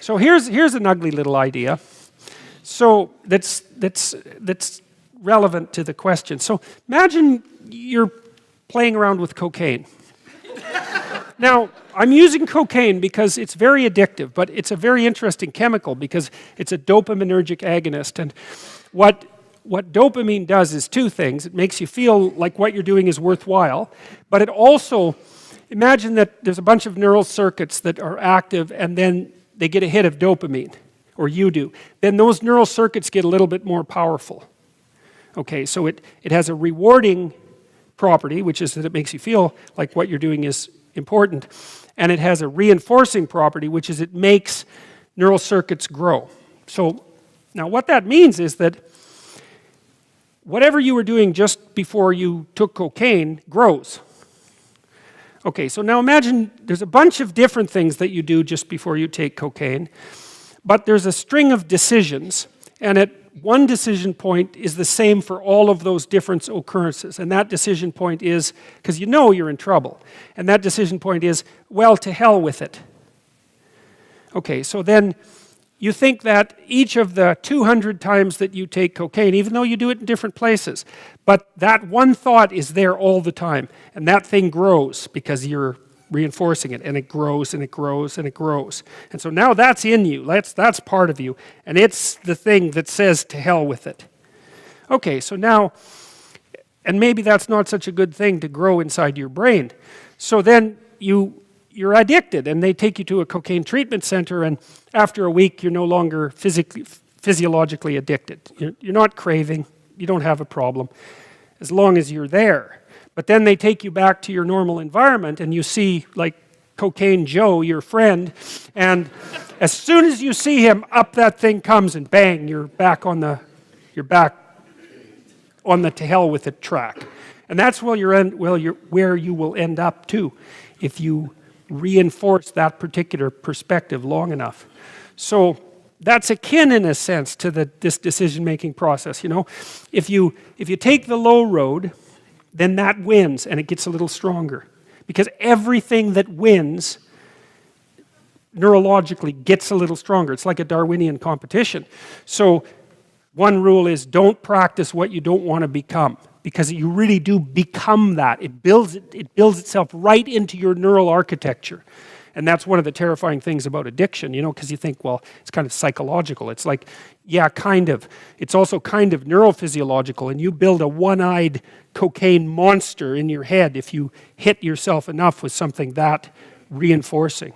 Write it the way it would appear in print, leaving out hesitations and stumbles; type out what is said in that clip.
So here's an ugly little idea. So that's relevant to the question. So imagine you're playing around with cocaine. Now, I'm using cocaine because it's very addictive, but it's a very interesting chemical because it's a dopaminergic agonist. And what dopamine does is two things. It makes you feel like what you're doing is worthwhile, but it also, imagine that there's a bunch of neural circuits that are active and then they get a hit of dopamine, or you do. Then those neural circuits get a little bit more powerful. Okay, so it has a rewarding property, which is that it makes you feel like what you're doing is important, and it has a reinforcing property, which is it makes neural circuits grow. So now what that means is that whatever you were doing just before you took cocaine grows. Okay, so now imagine there's a bunch of different things that you do just before you take cocaine, but there's a string of decisions, and at one decision point is the same for all of those different occurrences. And that decision point is, because you know you're in trouble, and that decision point is, well, to hell with it. Okay, so then you think that each of the 200 times that you take cocaine, even though you do it in different places, but that one thought is there all the time, and that thing grows because you're reinforcing it, and it grows and it grows and it grows. And so now that's in you, that's part of you, and it's the thing that says to hell with it. Okay, so now, and maybe that's not such a good thing to grow inside your brain. So then you're addicted, and they take you to a cocaine treatment center, and after a week you're no longer physiologically addicted. You're not craving, you don't have a problem, as long as you're there. But then they take you back to your normal environment, and you see, like, Cocaine Joe, your friend, and as soon as you see him, up that thing comes, and bang, you're back on the to hell with it track. And that's where you will end up too, if you reinforce that particular perspective long enough. So that's akin, in a sense, to this decision-making process. You know, if you take the low road, then that wins, and it gets a little stronger. Because everything that wins neurologically gets a little stronger. It's like a Darwinian competition. So one rule is don't practice what you don't want to become, because you really do become that. It builds itself right into your neural architecture. And that's one of the terrifying things about addiction, you know, because you think, well, it's kind of psychological. It's like, yeah, kind of. It's also kind of neurophysiological, and you build a one-eyed cocaine monster in your head if you hit yourself enough with something that reinforcing.